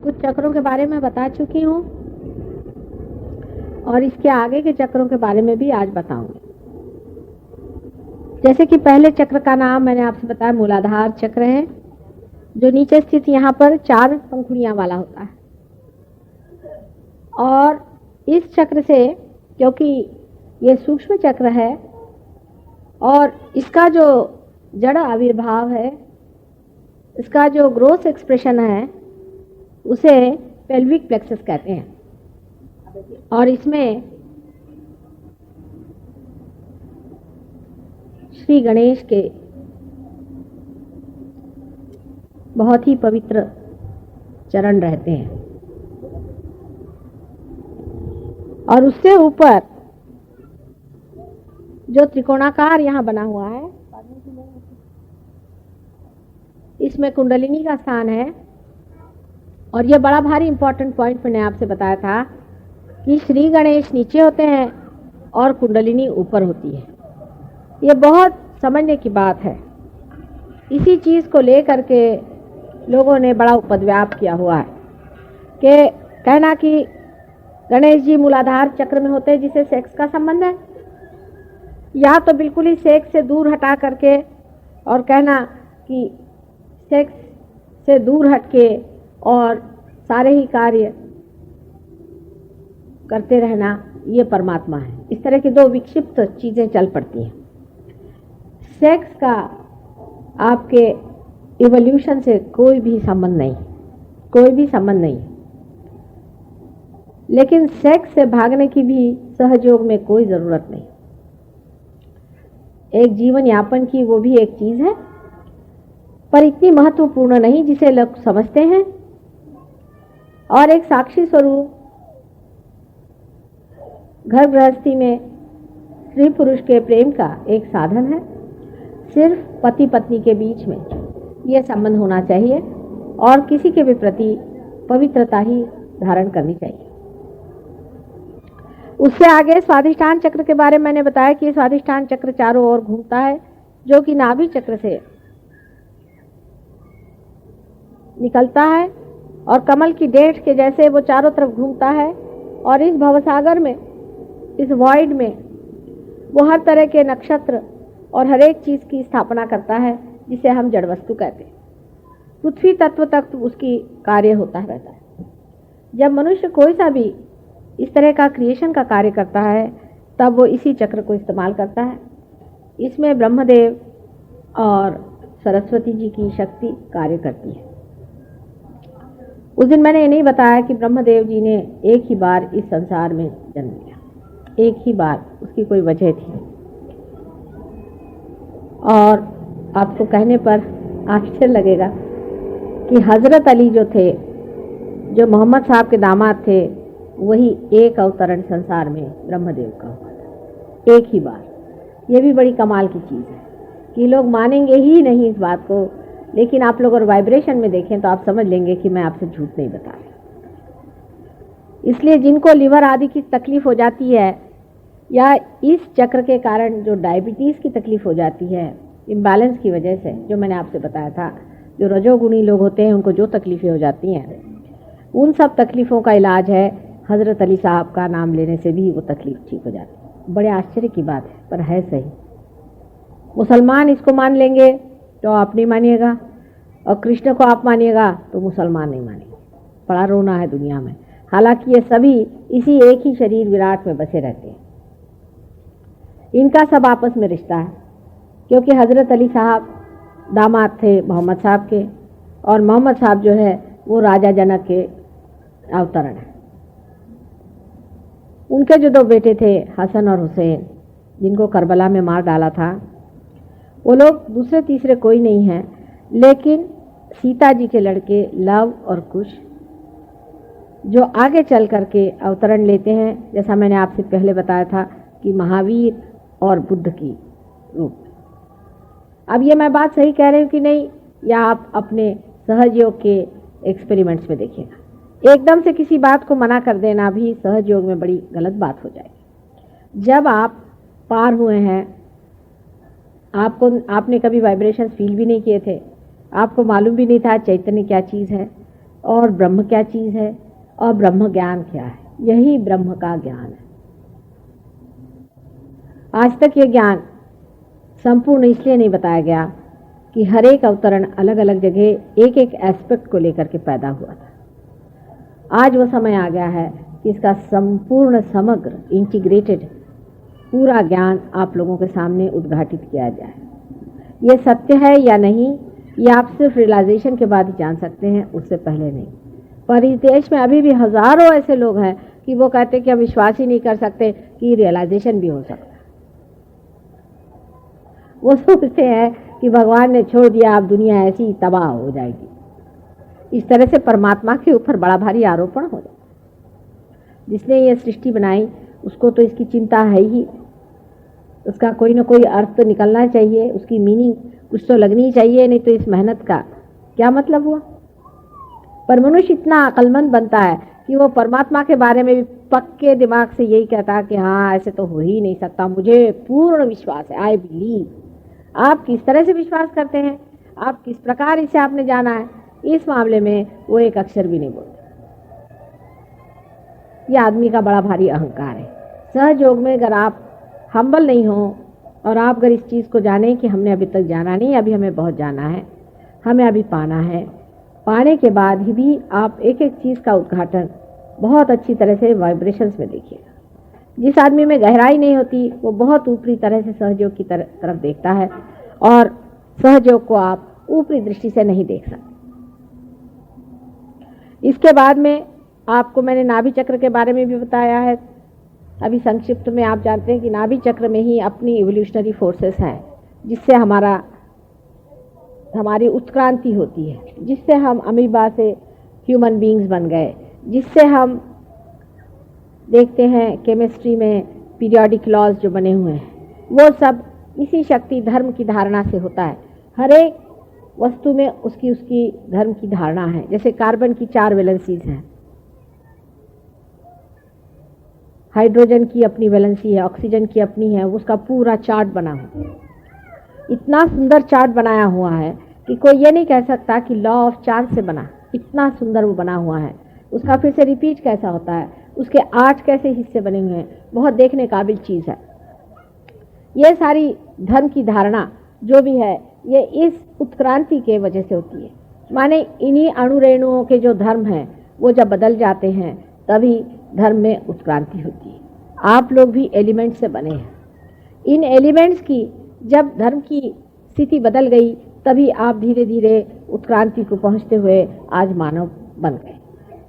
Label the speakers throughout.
Speaker 1: कुछ चक्रों के बारे में बता चुकी हूँ और इसके आगे के चक्रों के बारे में भी आज बताऊंगी। जैसे कि पहले चक्र का नाम मैंने आपसे बताया मूलाधार चक्र है, जो नीचे स्थित यहाँ पर 4 पंखुड़ियां वाला होता है। और इस चक्र से, क्योंकि ये सूक्ष्म चक्र है और इसका जो जड़ आविर्भाव है, इसका जो ग्रोस एक्सप्रेशन है, उसे पेल्विक प्लेक्सस कहते हैं। और इसमें श्री गणेश के बहुत ही पवित्र चरण रहते हैं। और उससे ऊपर जो त्रिकोणाकार यहाँ बना हुआ है, इसमें कुंडलिनी का स्थान है। और यह बड़ा भारी इंपॉर्टेंट पॉइंट मैंने आपसे बताया था कि श्री गणेश नीचे होते हैं और कुंडलिनी ऊपर होती है। ये बहुत समझने की बात है। इसी चीज़ को लेकर के लोगों ने बड़ा उपद्व्याप किया हुआ है कि कहना कि गणेश जी मूलाधार चक्र में होते हैं जिसे सेक्स का संबंध है, या तो बिल्कुल ही सेक्स से दूर हटा करके और कहना कि सेक्स से दूर हटके और सारे ही कार्य करते रहना ये परमात्मा है। इस तरह की 2 विक्षिप्त चीज़ें चल पड़ती हैं। सेक्स का आपके इवोल्यूशन से कोई भी संबंध नहीं, कोई भी संबंध नहीं। लेकिन सेक्स से भागने की भी सहयोग में कोई ज़रूरत नहीं। एक जीवन यापन की वो भी एक चीज़ है, पर इतनी महत्वपूर्ण नहीं जिसे लोग समझते हैं। और एक साक्षी स्वरूप घर गृहस्थी में स्त्री पुरुष के प्रेम का एक साधन है। सिर्फ पति पत्नी के बीच में यह संबंध होना चाहिए और किसी के भी प्रति पवित्रता ही धारण करनी चाहिए। उससे आगे स्वाधिष्ठान चक्र के बारे में मैंने बताया कि स्वाधिष्ठान चक्र चारों ओर घूमता है, जो कि नाभि चक्र से निकलता है और कमल की डेट के जैसे वो चारों तरफ घूमता है। और इस भवसागर में, इस वॉइड में वो हर तरह के नक्षत्र और हर एक चीज़ की स्थापना करता है, जिसे हम जड़ वस्तु कहते हैं। पृथ्वी तत्व तक उसकी कार्य होता रहता है। जब मनुष्य कोई सा भी इस तरह का क्रिएशन का कार्य करता है, तब वो इसी चक्र को इस्तेमाल करता है। इसमें ब्रह्मदेव और सरस्वती जी की शक्ति कार्य करती है। उस दिन मैंने ये नहीं बताया कि ब्रह्मदेव जी ने एक ही बार इस संसार में जन्म लिया, एक ही बार। उसकी कोई वजह थी। और आपको कहने पर आश्चर्य लगेगा कि हज़रत अली जो थे, जो मोहम्मद साहब के दामाद थे, वही एक अवतरण संसार में ब्रह्मदेव का हुआ था, एक ही बार। ये भी बड़ी कमाल की चीज़ है कि लोग मानेंगे ही नहीं इस बात को, लेकिन आप लोग अगर वाइब्रेशन में देखें तो आप समझ लेंगे कि मैं आपसे झूठ नहीं बता रही। इसलिए जिनको लिवर आदि की तकलीफ हो जाती है, या इस चक्र के कारण जो डायबिटीज़ की तकलीफ हो जाती है, इम्बैलेंस की वजह से, जो मैंने आपसे बताया था, जो रजोगुणी लोग होते हैं उनको जो तकलीफ़ें हो जाती हैं, उन सब तकलीफ़ों का इलाज है हज़रत अली साहब का नाम लेने से भी वो तकलीफ़ ठीक हो जाती है। बड़े आश्चर्य की बात है, पर है सही। मुसलमान इसको मान लेंगे तो आप नहीं मानिएगा, और कृष्ण को आप मानिएगा तो मुसलमान नहीं मानेंगे। बड़ा रोना है दुनिया में। हालांकि ये सभी इसी एक ही शरीर विराट में बसे रहते हैं। इनका सब आपस में रिश्ता है, क्योंकि हज़रत अली साहब दामाद थे मोहम्मद साहब के, और मोहम्मद साहब जो है वो राजा जनक के अवतरण है। उनके जो 2 बेटे थे, हसन और हुसैन, जिनको करबला में मार डाला था, वो लोग दूसरे तीसरे कोई नहीं हैं, लेकिन सीता जी के लड़के लव और कुश, जो आगे चल करके अवतरण लेते हैं। जैसा मैंने आपसे पहले बताया था कि महावीर और बुद्ध की रूप। अब ये मैं बात सही कह रही हूँ कि नहीं, या आप अपने सहजयोग के एक्सपेरिमेंट्स में देखिएगा। एकदम से किसी बात को मना कर देना भी सहजयोग में बड़ी गलत बात हो जाएगी। जब आप पार हुए हैं, आपने कभी वाइब्रेशंस फील भी नहीं किए थे, आपको मालूम भी नहीं था चैतन्य क्या चीज़ है, और ब्रह्म क्या चीज़ है और ब्रह्म ज्ञान क्या है। यही ब्रह्म का ज्ञान है। आज तक ये ज्ञान संपूर्ण इसलिए नहीं बताया गया कि हर एक अवतरण अलग अलग जगह एक एक एस्पेक्ट को लेकर के पैदा हुआ था। आज वो समय आ गया है कि इसका संपूर्ण समग्र इंटीग्रेटेड पूरा ज्ञान आप लोगों के सामने उद्घाटित किया जाए। ये सत्य है या नहीं, ये आप सिर्फ रियलाइजेशन के बाद ही जान सकते हैं, उससे पहले नहीं। पर इस देश में अभी भी हजारों ऐसे लोग हैं कि वो कहते हैं कि हम विश्वास ही नहीं कर सकते कि रियलाइजेशन भी हो सकता है। वो सोचते हैं कि भगवान ने छोड़ दिया, अब दुनिया ऐसी तबाह हो जाएगी। इस तरह से परमात्मा के ऊपर बड़ा भारी आरोपण हो जाता है। जिसने ये सृष्टि बनाई उसको तो इसकी चिंता है ही, उसका कोई ना कोई अर्थ तो निकलना चाहिए, उसकी मीनिंग कुछ तो लगनी चाहिए, नहीं तो इस मेहनत का क्या मतलब हुआ। पर मनुष्य इतना अक्लमंद बनता है कि वो परमात्मा के बारे में भी पक्के दिमाग से यही कहता है कि हाँ ऐसे तो हो ही नहीं सकता, मुझे पूर्ण विश्वास है, आई बिलीव। आप किस तरह से विश्वास करते हैं, आप किस प्रकार इसे आपने जाना है, इस मामले में वो एक अक्षर भी नहीं बोलते। यह आदमी का बड़ा भारी अहंकार है। सहयोग में अगर आप हम्बल नहीं हो और आप अगर इस चीज़ को जाने कि हमने अभी तक जाना नहीं, अभी हमें बहुत जाना है, हमें अभी पाना है, पाने के बाद ही भी आप एक एक चीज़ का उद्घाटन बहुत अच्छी तरह से वाइब्रेशंस में देखिएगा। जिस आदमी में गहराई नहीं होती वो बहुत ऊपरी तरह से सहयोग की तरफ देखता है और सहयोग को आप ऊपरी दृष्टि से नहीं देख सकते। इसके बाद में आपको मैंने नाभि चक्र के बारे में भी बताया है। अभी संक्षिप्त में आप जानते हैं कि नाभि चक्र में ही अपनी इवोल्यूशनरी फोर्सेस हैं, जिससे हमारी उत्क्रांति होती है, जिससे हम अमीबा से ह्यूमन बीइंग्स बन गए, जिससे हम देखते हैं केमिस्ट्री में पीरियोडिक लॉज जो बने हुए हैं वो सब इसी शक्ति धर्म की धारणा से होता है। हर एक वस्तु में उसकी धर्म की धारणा है। जैसे कार्बन की 4 वैलेंसीज हैं, हाइड्रोजन की अपनी वैलेंसी है, ऑक्सीजन की अपनी है, उसका पूरा चार्ट बना हुआ है। इतना सुंदर चार्ट बनाया हुआ है कि कोई ये नहीं कह सकता कि लॉ ऑफ चांस से बना, इतना सुंदर वो बना हुआ है। उसका फिर से रिपीट कैसा होता है, उसके 8 कैसे हिस्से बने हुए हैं, बहुत देखने काबिल चीज़ है। ये सारी धर्म की धारणा जो भी है ये इस उत्क्रांति के वजह से होती है। माने इन्हीं अणुरेणुओं के जो धर्म हैं वो जब बदल जाते हैं तभी धर्म में उत्क्रांति होती है। आप लोग भी एलिमेंट से बने हैं। इन एलिमेंट्स की जब धर्म की स्थिति बदल गई तभी आप धीरे धीरे उत्क्रांति को पहुंचते हुए आज मानव बन गए।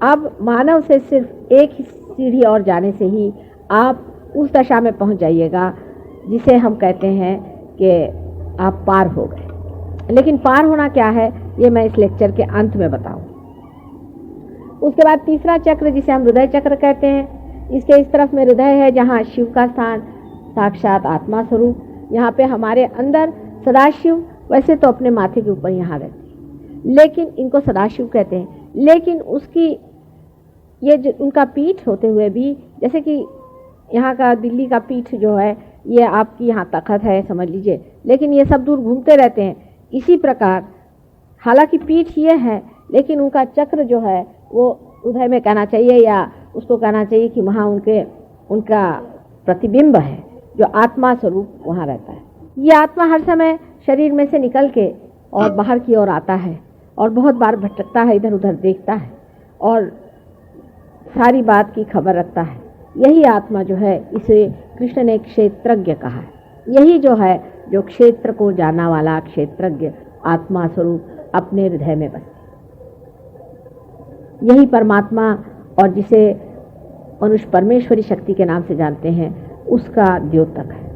Speaker 1: अब मानव से सिर्फ एक ही सीढ़ी और जाने से ही आप उस दशा में पहुंच जाइएगा जिसे हम कहते हैं कि आप पार हो गए। लेकिन पार होना क्या है ये मैं इस लेक्चर के अंत में बताऊं। उसके बाद तीसरा चक्र जिसे हम हृदय चक्र कहते हैं, इसके इस तरफ में हृदय है जहाँ शिव का स्थान, साक्षात आत्मा स्वरूप। यहाँ पे हमारे अंदर सदाशिव वैसे तो अपने माथे के ऊपर यहाँ रहते हैं, लेकिन इनको सदाशिव कहते हैं। लेकिन उसकी ये जो उनका पीठ होते हुए भी, जैसे कि यहाँ का दिल्ली का पीठ जो है ये आपकी यहाँ तखत है समझ लीजिए, लेकिन ये सब दूर घूमते रहते हैं। इसी प्रकार हालांकि पीठ ये है लेकिन उनका चक्र जो है वो हृदय में कहना चाहिए, या उसको कहना चाहिए कि वहाँ उनका प्रतिबिंब है जो आत्मा स्वरूप वहाँ रहता है। ये आत्मा हर समय शरीर में से निकल के और बाहर की ओर आता है और बहुत बार भटकता है, इधर उधर देखता है और सारी बात की खबर रखता है। यही आत्मा जो है इसे कृष्ण ने क्षेत्रज्ञ कहा है। यही जो है जो क्षेत्र को जानने वाला क्षेत्रज्ञ आत्मा स्वरूप अपने हृदय में बसे, यही परमात्मा और जिसे मनुष्य परमेश्वरी शक्ति के नाम से जानते हैं उसका द्योतक है।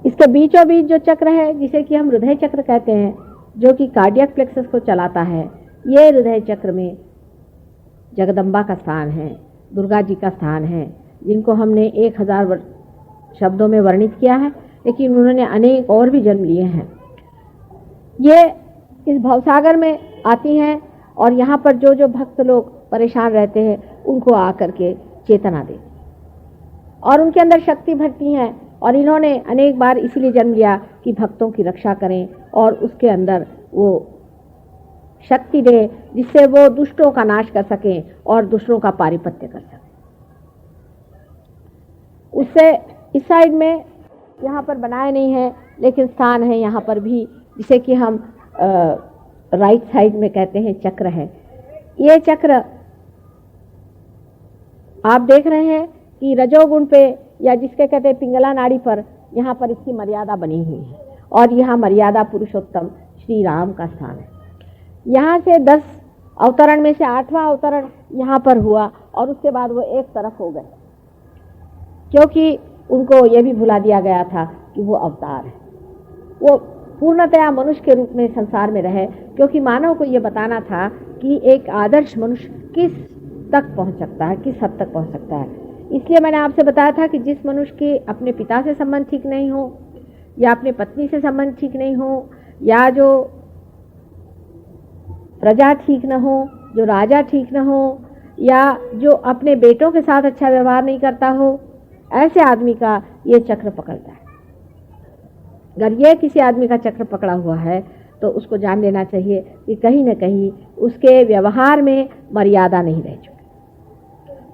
Speaker 1: इसके बीचों बीच जो चक्र है जिसे कि हम हृदय चक्र कहते हैं, जो कि कार्डियक प्लेक्सस को चलाता है, ये हृदय चक्र में जगदम्बा का स्थान है, दुर्गा जी का स्थान है, जिनको हमने 1000 शब्दों में वर्णित किया है, लेकिन उन्होंने अनेक और भी जन्म लिए हैं। ये इस भवसागर में आती हैं और यहाँ पर जो जो भक्त लोग परेशान रहते हैं उनको आकर के चेतना देती और उनके अंदर शक्ति भरती हैं। और इन्होंने अनेक बार इसीलिए जन्म लिया कि भक्तों की रक्षा करें और उसके अंदर वो शक्ति दे जिससे वो दुष्टों का नाश कर सकें और दुष्टों का पारिपत्य कर सकें। उससे इस साइड में यहाँ पर बनाया नहीं है, लेकिन स्थान है यहाँ पर भी, जिसे कि हम राइट साइड में कहते हैं चक्र है। ये चक्र आप देख रहे हैं कि रजोगुण पे या जिसके कहते हैं पिंगला नाड़ी पर, यहाँ पर इसकी मर्यादा बनी हुई है और यहाँ मर्यादा पुरुषोत्तम श्री राम का स्थान है। यहाँ से 10 अवतरण में से 8वां अवतरण यहाँ पर हुआ और उसके बाद वो एक तरफ हो गए, क्योंकि उनको ये भी भुला दिया गया था कि वो अवतार है। वो पूर्णतया मनुष्य के रूप में संसार में रहे, क्योंकि मानव को ये बताना था कि एक आदर्श मनुष्य किस तक पहुँच सकता है, किस हद तक पहुँच सकता है। इसलिए मैंने आपसे बताया था कि जिस मनुष्य के अपने पिता से संबंध ठीक नहीं हो, या अपने पत्नी से संबंध ठीक नहीं हो, या जो प्रजा ठीक न हो, जो राजा ठीक न हो, या जो अपने बेटों के साथ अच्छा व्यवहार नहीं करता हो, ऐसे आदमी का ये चक्र पकड़ता है। अगर ये किसी आदमी का चक्र पकड़ा हुआ है तो उसको जान लेना चाहिए कि कहीं न कहीं उसके व्यवहार में मर्यादा नहीं रह चुकी।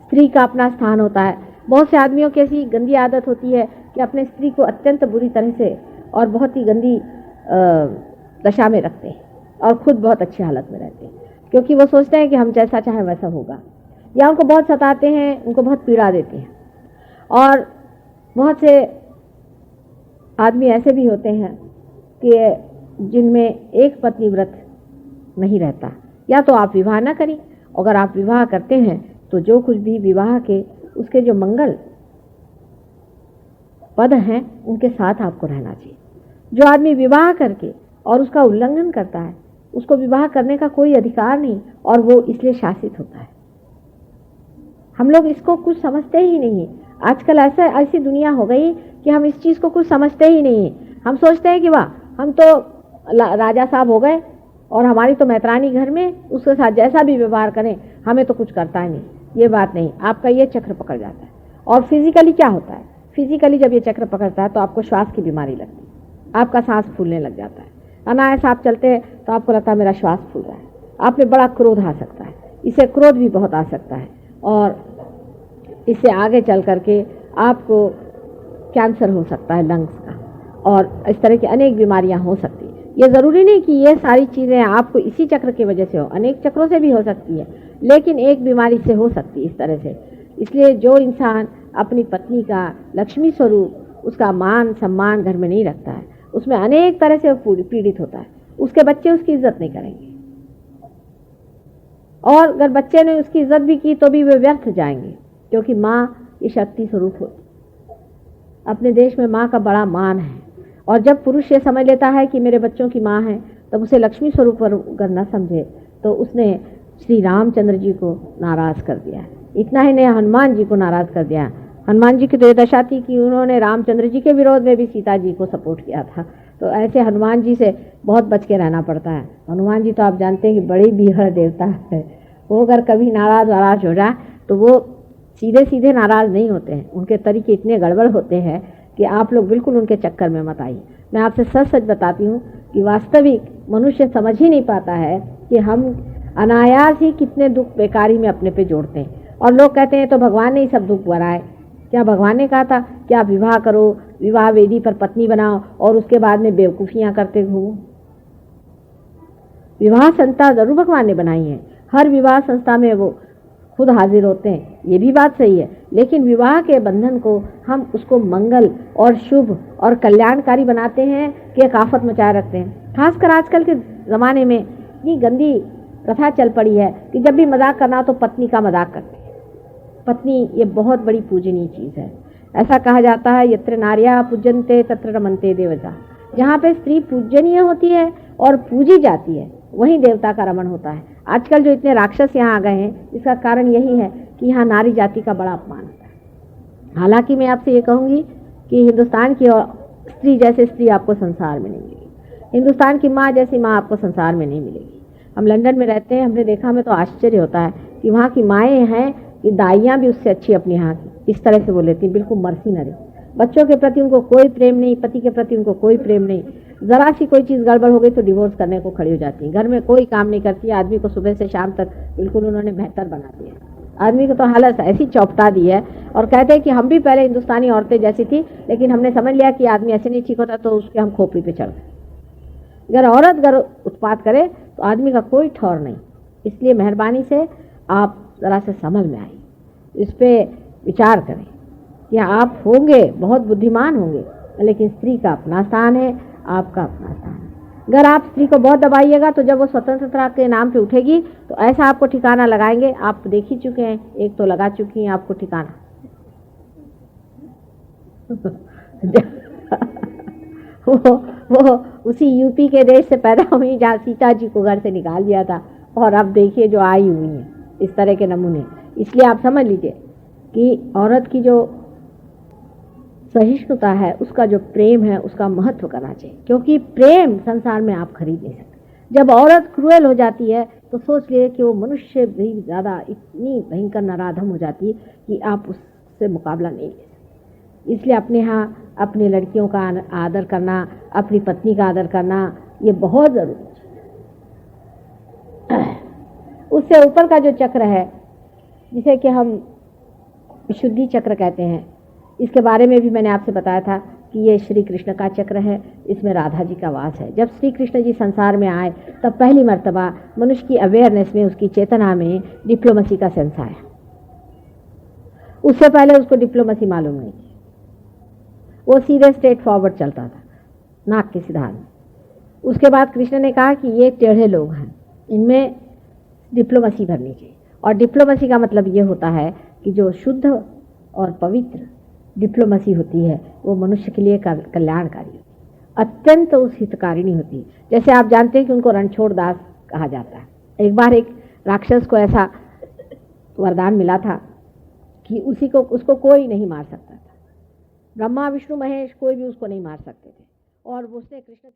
Speaker 1: स्त्री का अपना स्थान होता है। बहुत से आदमियों की ऐसी गंदी आदत होती है कि अपने स्त्री को अत्यंत बुरी तरह से और बहुत ही गंदी दशा में रखते हैं और खुद बहुत अच्छी हालत में रहते हैं, क्योंकि वो सोचते हैं कि हम जैसा चाहें वैसा होगा, या उनको बहुत सताते हैं, उनको बहुत पीड़ा देते हैं। और बहुत से आदमी ऐसे भी होते हैं कि जिनमें एक पत्नी व्रत नहीं रहता। या तो आप विवाह ना करें, अगर आप विवाह करते हैं तो जो कुछ भी विवाह के उसके जो मंगल पद हैं उनके साथ आपको रहना चाहिए। जो आदमी विवाह करके और उसका उल्लंघन करता है, उसको विवाह करने का कोई अधिकार नहीं और वो इसलिए शासित होता है। हम लोग इसको कुछ समझते ही नहीं। आजकल ऐसी दुनिया हो गई कि हम इस चीज़ को कुछ समझते ही नहीं। हम सोचते हैं कि वाह, हम तो राजा साहब हो गए और हमारी तो मैत्रानी घर में, उसके साथ जैसा भी व्यवहार करें हमें तो कुछ करता ही नहीं। ये बात नहीं, आपका ये चक्र पकड़ जाता है। और फिजिकली क्या होता है, फिजिकली जब ये चक्र पकड़ता है तो आपको श्वास की बीमारी लगती है, आपका सांस फूलने लग जाता है। अनायास आप चलते हैं तो आपको लगता है मेरा श्वास फूल रहा है। आप में बड़ा क्रोध आ सकता है, इससे क्रोध भी बहुत आ सकता है और इससे आगे चल करके आपको कैंसर हो सकता है लंग्स का, और इस तरह की अनेक बीमारियां हो सकती हैं। ये ज़रूरी नहीं कि ये सारी चीज़ें आपको इसी चक्र की वजह से हो, अनेक चक्रों से भी हो सकती है, लेकिन एक बीमारी से हो सकती है इस तरह से। इसलिए जो इंसान अपनी पत्नी का लक्ष्मी स्वरूप, उसका मान सम्मान घर में नहीं रखता है, उसमें अनेक तरह से पीड़ित होता है। उसके बच्चे उसकी इज्जत नहीं करेंगे, और अगर बच्चे ने उसकी इज्जत भी की तो भी वे व्यर्थ जाएंगे, क्योंकि माँ ये शक्ति स्वरूप होती। अपने देश में माँ का बड़ा मान है, और जब पुरुष ये समझ लेता है कि मेरे बच्चों की माँ है, तब उसे लक्ष्मी स्वरूप अगर न समझे तो उसने श्री रामचंद्र जी को नाराज़ कर दिया। इतना ही नहीं, हनुमान जी को नाराज़ कर दिया। हनुमान जी की तो ये दशा थी कि उन्होंने रामचंद्र जी के विरोध में भी सीता जी को सपोर्ट किया था। तो ऐसे हनुमान जी से बहुत बच के रहना पड़ता है। हनुमान जी तो आप जानते हैं कि बड़ी बीहड़ देवता है। वो अगर कभी नाराज़ हो जाए तो वो सीधे सीधे नाराज़ नहीं होते हैं, उनके तरीके इतने गड़बड़ होते हैं कि आप लोग बिल्कुल उनके चक्कर में मत आइए। मैं आपसे सच बताती हूँ कि वास्तविक मनुष्य समझ ही नहीं पाता है कि हम अनायास ही कितने दुख बेकारी में अपने पे जोड़ते हैं। और लोग कहते हैं तो भगवान ने ही सब दुख भराए। क्या भगवान ने कहा था कि आप विवाह करो, विवाह वेदी पर पत्नी बनाओ और उसके बाद में बेवकूफ़ियाँ करते घूमो? विवाह संस्था जरूर भगवान ने बनाई है, हर विवाह संस्था में वो खुद हाजिर होते हैं, ये भी बात सही है, लेकिन विवाह के बंधन को हम उसको मंगल और शुभ और कल्याणकारी बनाते हैं कि एक आफत मचाए रखते हैं। खासकर आजकल के ज़माने में इतनी गंदी प्रथा चल पड़ी है कि जब भी मजाक करना तो पत्नी का मजाक करते हैं। पत्नी ये बहुत बड़ी पूजनीय चीज़ है। ऐसा कहा जाता है यत्र नार्या पूजन्ते तत्र रमन्ते देवता। जहाँ पे स्त्री पूजनीय होती है और पूजी जाती है वहीं देवता का रमण होता है। आजकल जो इतने राक्षस यहाँ आ गए हैं, इसका कारण यही है कि यहाँ नारी जाति का बड़ा अपमान होता है। हालांकि मैं आपसे ये कहूँगी कि हिंदुस्तान की स्त्री जैसे स्त्री आपको संसार में नहीं मिलेगी, हिंदुस्तान की माँ जैसी माँ आपको संसार में नहीं मिलेगी। हम लंदन में रहते हैं, हमने देखा, हमें तो आश्चर्य होता है कि वहाँ की माएँ हैं कि दाइयाँ भी उससे अच्छी अपनी यहाँ की इस तरह से वो लेती, बिल्कुल मर्सी न रही। बच्चों के प्रति उनको कोई प्रेम नहीं, पति के प्रति उनको कोई प्रेम नहीं। ज़रा सी कोई चीज़ गड़बड़ हो गई तो डिवोर्स करने को खड़ी हो जाती है। घर में कोई काम नहीं करती है, आदमी को सुबह से शाम तक बिल्कुल उन्होंने बेहतर बना दिया। आदमी को तो हालत ऐसी चौपटा दी है। और कहते हैं कि हम भी पहले हिंदुस्तानी औरतें जैसी थी, लेकिन हमने समझ लिया कि आदमी ऐसे नहीं ठीक होता, तो उसके हम खोपड़ी पे चढ़ गए। अगर औरत अगर उत्पात करे तो आदमी का कोई ठौर नहीं। इसलिए मेहरबानी से आप ज़रा से समझ में आई, इस पर विचार करें कि आप होंगे बहुत बुद्धिमान होंगे, लेकिन स्त्री का अपना स्थान है, आपका अपना स्थान है। अगर आप स्त्री को बहुत दबाइएगा तो जब वो स्वतंत्रता के नाम पे उठेगी तो ऐसा आपको ठिकाना लगाएंगे। आप देख ही चुके हैं, एक तो लगा चुकी हैं आपको ठिकाना। वो उसी यूपी के देश से पैदा हुई जहाँ सीता जी को घर से निकाल दिया था, और अब देखिए जो आई हुई हैं इस तरह के नमूने। इसलिए आप समझ लीजिए कि औरत की जो सहिष्णुता है, उसका जो प्रेम है, उसका महत्व करना चाहिए, क्योंकि प्रेम संसार में आप खरीद नहीं सकते। जब औरत क्रूएल हो जाती है तो सोच लिए कि वो मनुष्य भी ज़्यादा इतनी भयंकर नराधम हो जाती है कि आप उससे मुकाबला नहीं ले सकते। इसलिए अपने यहाँ अपनी लड़कियों का आदर करना, अपनी पत्नी का आदर करना, ये बहुत ज़रूरी है। उससे ऊपर का जो चक्र है, जिसे कि हम शुद्धि चक्र कहते हैं, इसके बारे में भी मैंने आपसे बताया था कि ये श्री कृष्ण का चक्र है, इसमें राधा जी का वास है। जब श्री कृष्ण जी संसार में आए तब पहली मर्तबा मनुष्य की अवेयरनेस में, उसकी चेतना में डिप्लोमेसी का सेंस आया। उससे पहले उसको डिप्लोमेसी मालूम नहीं थी, वो सीधे स्ट्रेट फॉरवर्ड चलता था नाक के सिधार में। उसके बाद कृष्ण ने कहा कि ये टेढ़े लोग हैं, इनमें डिप्लोमेसी भरनी चाहिए। और डिप्लोमेसी का मतलब ये होता है कि जो शुद्ध और पवित्र डिप्लोमेसी होती है वो मनुष्य के लिए कल्याणकारी होती है, अत्यंत उस हितकारिणी होती है। जैसे आप जानते हैं कि उनको रणछोड़ दास कहा जाता है। एक बार एक राक्षस को ऐसा वरदान मिला था कि उसको कोई नहीं मार सकता था। ब्रह्मा विष्णु महेश कोई भी उसको नहीं मार सकते थे, और उसने कृष्ण